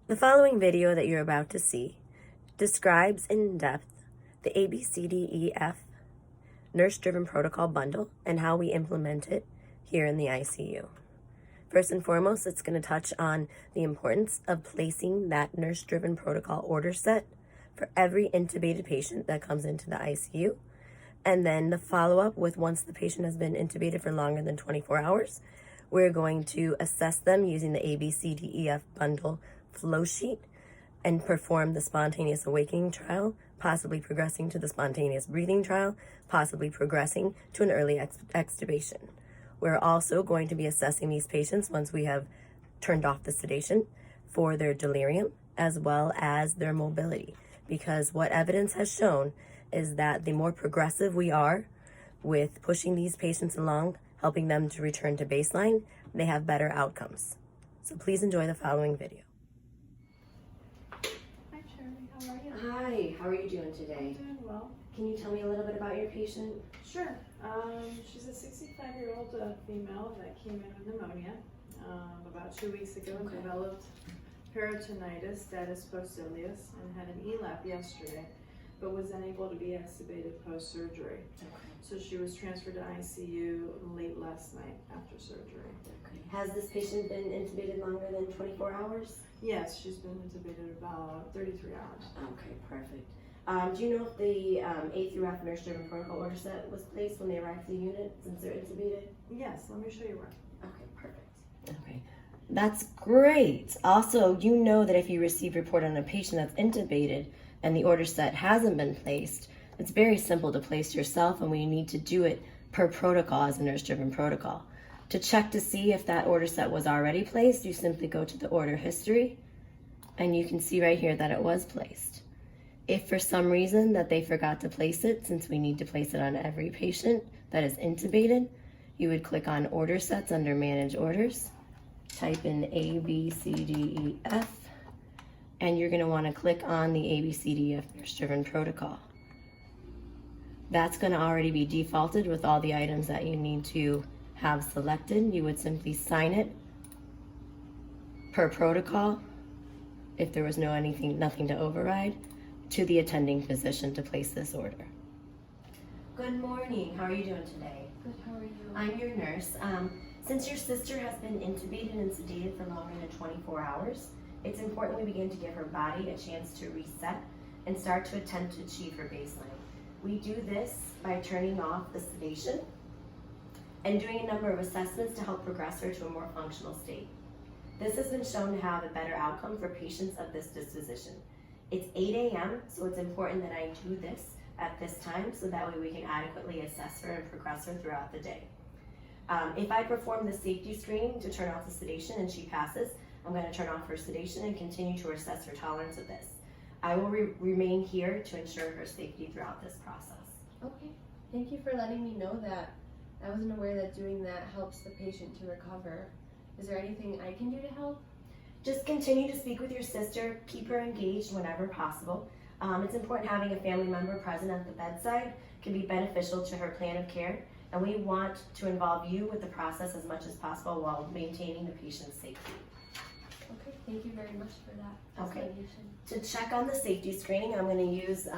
The following video that you're about to see describes in depth the ABCDEF nurse-driven protocol bundle and how we implement it here in the ICU. First and foremost, it's going to touch on the importance of placing that nurse-driven protocol order set for every intubated patient that comes into the ICU, and then the follow-up with once the patient has been intubated for longer than 24 hours. We're going to assess them using the ABCDEF bundle flow sheet and perform the spontaneous awakening trial, possibly progressing to the spontaneous breathing trial, possibly progressing to an early extubation. We're also going to be assessing these patients once we have turned off the sedation for their delirium as well as their mobility, because what evidence has shown is that the more progressive we are with pushing these patients along, helping them to return to baseline, they have better outcomes. So please enjoy the following video. Hi Charlie, how are you? Hi, how are you doing today? I'm doing well. Can you tell me a little bit about your patient? Sure. She's a 65-year-old female that came in with pneumonia about 2 weeks ago and developed peritonitis, status post-ileus, and had an ELAP yesterday, but was unable to be extubated post-surgery. So she was transferred to ICU late last night after surgery. Has this patient been intubated longer than 24 hours? Yes, she's been intubated about 33 hours. Okay, perfect. Do you know if the A through F nurse-driven protocol order set was placed when they arrived to the unit since they're intubated? Yes, let me show you where. Okay, perfect. Okay, that's great. Also, you know that if you receive a report on a patient that's intubated and the order set hasn't been placed, it's very simple to place yourself, and we need to do it per protocol as a nurse-driven protocol. To check to see if that order set was already placed, you simply go to the order history, and you can see right here that it was placed. If for some reason that they forgot to place it, since we need to place it on every patient that is intubated, you would click on order sets under manage orders, type in ABCDEF, and you're going to want to click on the ABCDEF nurse-driven protocol. That's going to already be defaulted with all the items that you need to have selected. You would simply sign it per protocol if there was nothing to override to the attending physician to place this order. Good morning. How are you doing today? Good, how are you? I'm your nurse. Since your sister has been intubated and sedated for longer than 24 hours, it's important we begin to give her body a chance to reset and start to attempt to achieve her baseline. We do this by turning off the sedation and doing a number of assessments to help progress her to a more functional state. This has been shown to have a better outcome for patients of this disposition. It's 8 a.m., so it's important that I do this at this time so that way we can adequately assess her and progress her throughout the day. If I perform the safety screening to turn off the sedation and she passes, I'm going to turn off her sedation and continue to assess her tolerance of this. I will remain here to ensure her safety throughout this process. Okay, thank you for letting me know that. I wasn't aware that doing that helps the patient to recover. Is there anything I can do to help? Just continue to speak with your sister, keep her engaged whenever possible. It's important having a family member present at the bedside can be beneficial to her plan of care, and we want to involve you with the process as much as possible while maintaining the patient's safety. Okay, thank you very much for that explanation. To check on the safety screening, I'm going to use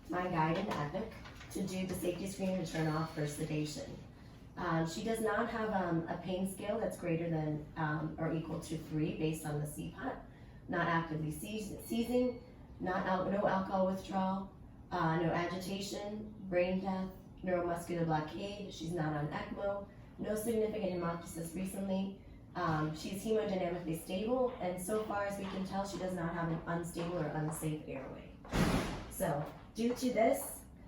my guide in Epic to do the safety screening to turn off her sedation. She does not have a pain scale that's greater than or equal to 3 based on the CPAT, not actively seizing, no alcohol withdrawal, no agitation, brain death, neuromuscular blockade. She's not on ECMO, no significant hemoptysis recently. She's hemodynamically stable, and so far as we can tell, she does not have an unstable or unsafe airway. So due to this,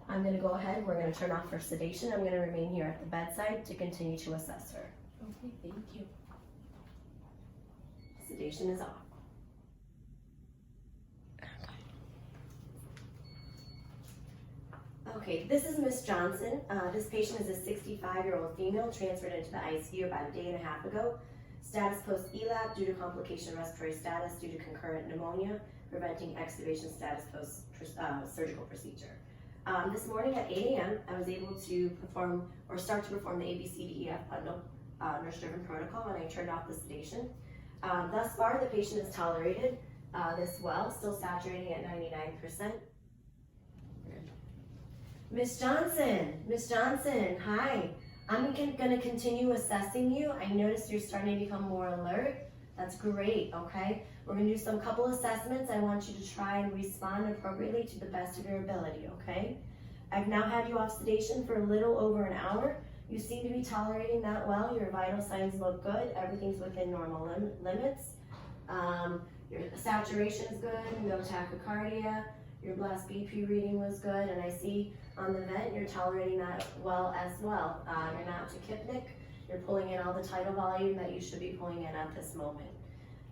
I'm going to go ahead, we're going to turn off her sedation. I'm going to remain here at the bedside to continue to assess her. Okay, thank you. Sedation is off. Okay, this is Miss Johnson. This patient is a 65-year-old female transferred into the ICU about a day and a half ago. Status post-ELAP due to complication respiratory status due to concurrent pneumonia, preventing extubation status post-surgical procedure. This morning at 8 a.m., I was able to start to perform the ABCDEF bundle nurse-driven protocol, and I turned off the sedation. Thus far, the patient is tolerated. this well, still saturating at 99%. Miss Johnson, hi. I'm gonna continue assessing you. I noticed you're starting to become more alert. That's great, okay? We're gonna do some couple assessments. I want you to try and respond appropriately to the best of your ability, okay? I've now had you off sedation for a little over an hour. You seem to be tolerating that well. Your vital signs look good. Everything's within normal limits. Your saturation is good, no tachycardia. Your blast BP reading was good, and I see on the vent you're tolerating that well as well. You're not tachypnic. You're pulling in all the tidal volume that you should be pulling in at this moment.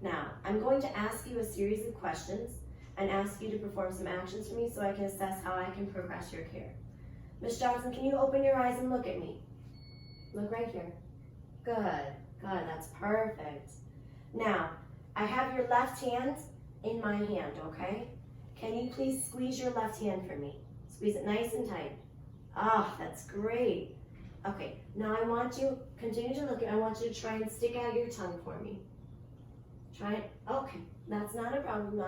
Now, I'm going to ask you a series of questions and ask you to perform some actions for me so I can assess how I can progress your care. Miss Johnson, can you open your eyes and look at me? Look right here. Good, that's perfect. Now, I have your left hand in my hand, okay? Can you please squeeze your left hand for me? Squeeze it nice and tight. Ah, that's great. Okay, now I want you, continue to look, I want you to try and stick out your tongue for me. Try it, okay, that's not a problem.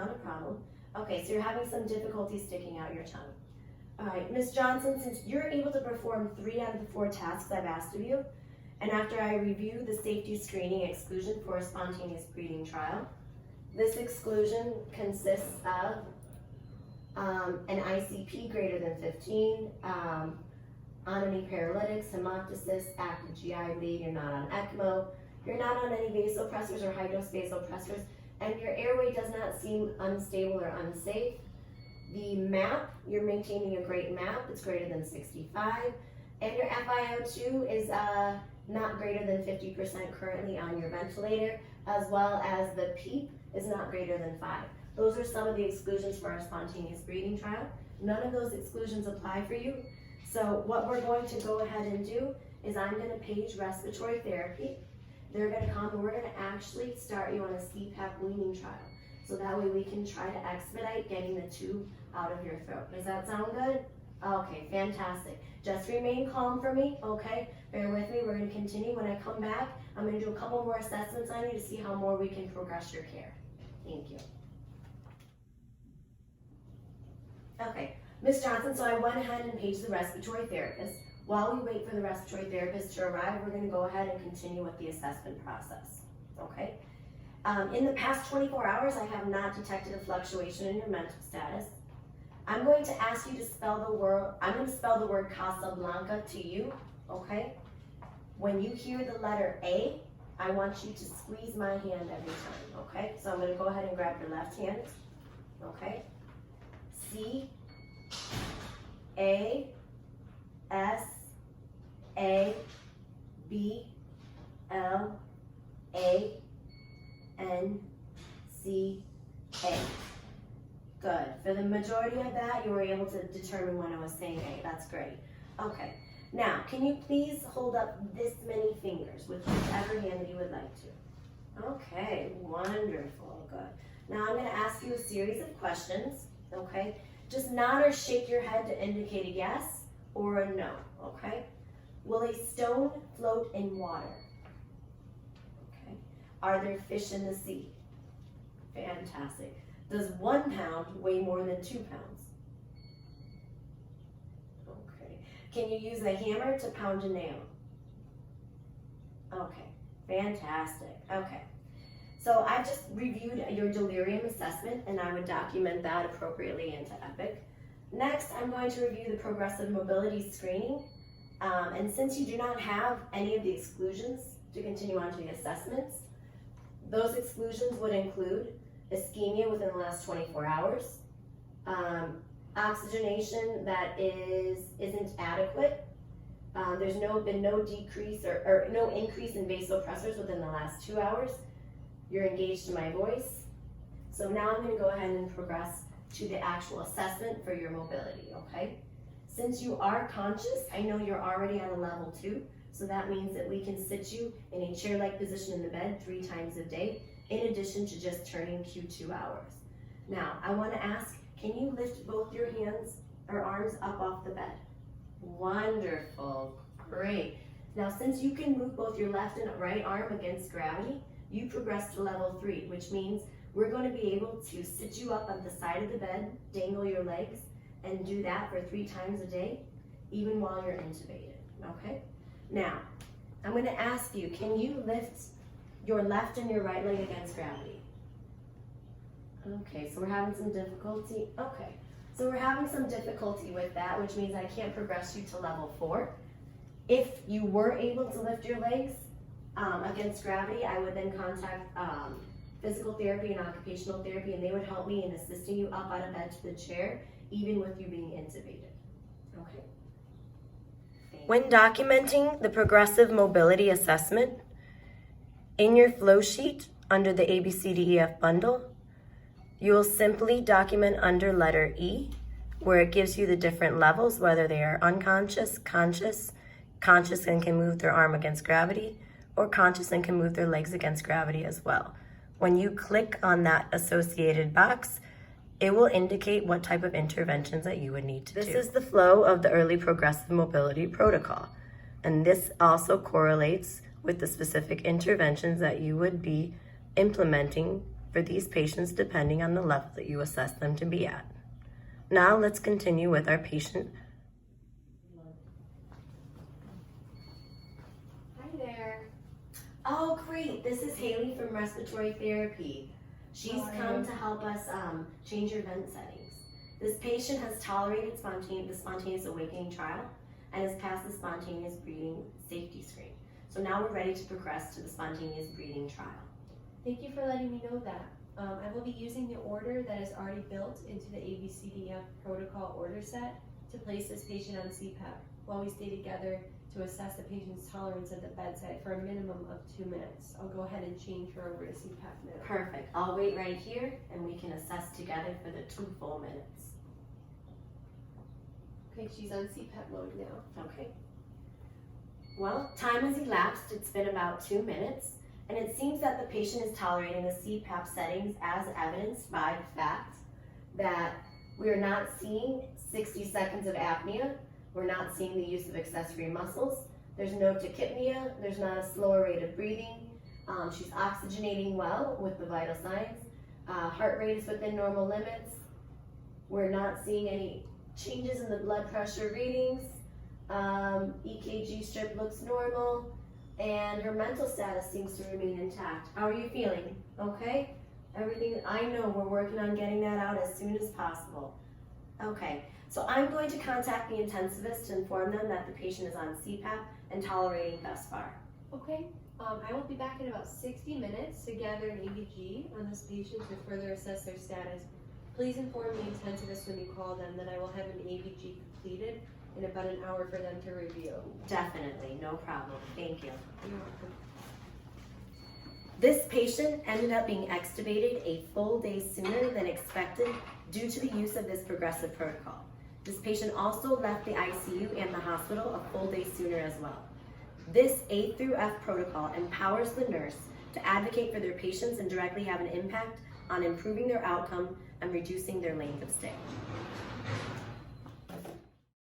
Okay, so you're having some difficulty sticking out your tongue. All right, Miss Johnson, since you're able to perform 3 out of the 4 tasks I've asked of you, and after I review the safety screening exclusion for a spontaneous breathing trial, this exclusion consists of an ICP greater than 15, onomy paralytics, hemoptysis, active GI bleed, you're not on ECMO, you're not on any vasopressors or high-dose vasopressors, and your airway does not seem unstable or unsafe. The MAP, you're maintaining a great MAP, it's greater than 65, and your FiO2 is not greater than 50% currently on your ventilator, as well as the PEEP is not greater than 5. Those are some of the exclusions for our spontaneous breathing trial. None of those exclusions apply for you. So what we're going to go ahead and do is I'm going to page respiratory therapy. They're going to come and we're going to actually start you on a CPAP weaning trial. So that way we can try to expedite getting the tube out of your throat. Does that sound good? Okay, fantastic. Just remain calm for me, okay? Bear with me, we're going to continue. When I come back, I'm going to do a couple more assessments on you to see how more we can progress your care. Thank you. Okay, Ms. Johnson, so I went ahead and paged the respiratory therapist. While we wait for the respiratory therapist to arrive, we're going to go ahead and continue with the assessment process, okay? In the past 24 hours, I have not detected a fluctuation in your mental status. I'm going to ask you to spell the word, I'm going to spell the word Casablanca to you, okay? When you hear the letter A, I want you to squeeze my hand every time, okay? So I'm going to go ahead and grab your left hand, okay? C, A, S, A, B, L, A, N, C, A. Good. For the majority of that, you were able to determine when I was saying A. That's great. Okay. Now, can you please hold up this many fingers with whichever hand that you would like to? Okay. Wonderful. Good. Now, I'm going to ask you a series of questions. Okay. Just nod or shake your head to indicate a yes or a no. Okay. Will a stone float in water? Okay. Are there fish in the sea? Fantastic. Does 1 pound weigh more than 2 pounds? Okay. Can you use a hammer to pound a nail? Okay. Fantastic. Okay. So I've just reviewed your delirium assessment and I would document that appropriately into EPIC. Next, I'm going to review the progressive mobility screening. And since you do not have any of the exclusions to continue on to the assessments, those exclusions would include ischemia within the last 24 hours, oxygenation that isn't adequate. There's been no decrease or no increase in vasopressors within the last 2 hours. You're engaged to my voice. So now I'm going to go ahead and progress to the actual assessment for your mobility, okay? Since you are conscious, I know you're already on a level 2, so that means that we can sit you in a chair-like position in the bed 3 times a day, in addition to just turning Q2 hours. Now, I want to ask, can you lift both your hands or arms up off the bed? Wonderful, great. Now, since you can move both your left and right arm against gravity, you progress to level 3, which means we're going to be able to sit you up on the side of the bed, dangle your legs, and do that for 3 times a day, even while you're intubated, okay? Now, I'm going to ask you, can you lift your left and your right leg against gravity? Okay, so we're having some difficulty. Okay, so we're having some difficulty with that, which means I can't progress you to level 4. If you were able to lift your legs against gravity, I would then contact physical therapy and occupational therapy, and they would help me in assisting you up out of bed to the chair, even with you being intubated. Okay. When documenting the progressive mobility assessment, in your flow sheet under the ABCDEF bundle, you will simply document under letter E, where it gives you the different levels, whether they are unconscious, conscious and can move their arm against gravity, or conscious and can move their legs against gravity as well. When you click on that associated box, it will indicate what type of interventions that you would need to do. This is the flow of the early progressive mobility protocol. And this also correlates with the specific interventions that you would be implementing for these patients depending on the level that you assess them to be at. Now let's continue with our patient. Hi there. Oh, great. This is Haley from respiratory therapy. She's come to help us change your vent settings. This patient has tolerated the spontaneous awakening trial and has passed the spontaneous breathing safety screen. So now we're ready to progress to the spontaneous breathing trial. Thank you for letting me know that. I will be using the order that is already built into the ABCDEF protocol order set to place this patient on CPAP while we stay together to assess the patient's tolerance at the bedside for a minimum of 2 minutes. I'll go ahead and change her over to CPAP now. Perfect. I'll wait right here and we can assess together for the 2 full minutes. Okay, she's on CPAP mode now. Okay. Well, time has elapsed. It's been about 2 minutes, and it seems that the patient is tolerating the CPAP settings as evidenced by the fact that we are not seeing 60 seconds of apnea. We're not seeing the use of accessory muscles. There's no tachypnea. There's not a slower rate of breathing. She's oxygenating well with the vital signs. Heart rate is within normal limits. We're not seeing any changes in the blood pressure readings. EKG strip looks normal, and her mental status seems to remain intact. How are you feeling? Okay? Everything, I know we're working on getting that out as soon as possible. Okay, so I'm going to contact the intensivist to inform them that the patient is on CPAP and tolerating thus far. Okay, I will be back in about 60 minutes to gather an ABG on this patient to further assess their status. Please inform the intensivist when you call them that I will have an ABG completed in about an hour for them to review. Definitely, no problem. Thank you. You're welcome. This patient ended up being extubated a full day sooner than expected due to the use of this progressive protocol. This patient also left the ICU and the hospital a full day sooner as well. This A through F protocol empowers the nurse to advocate for their patients and directly have an impact on improving their outcome and reducing their length of stay.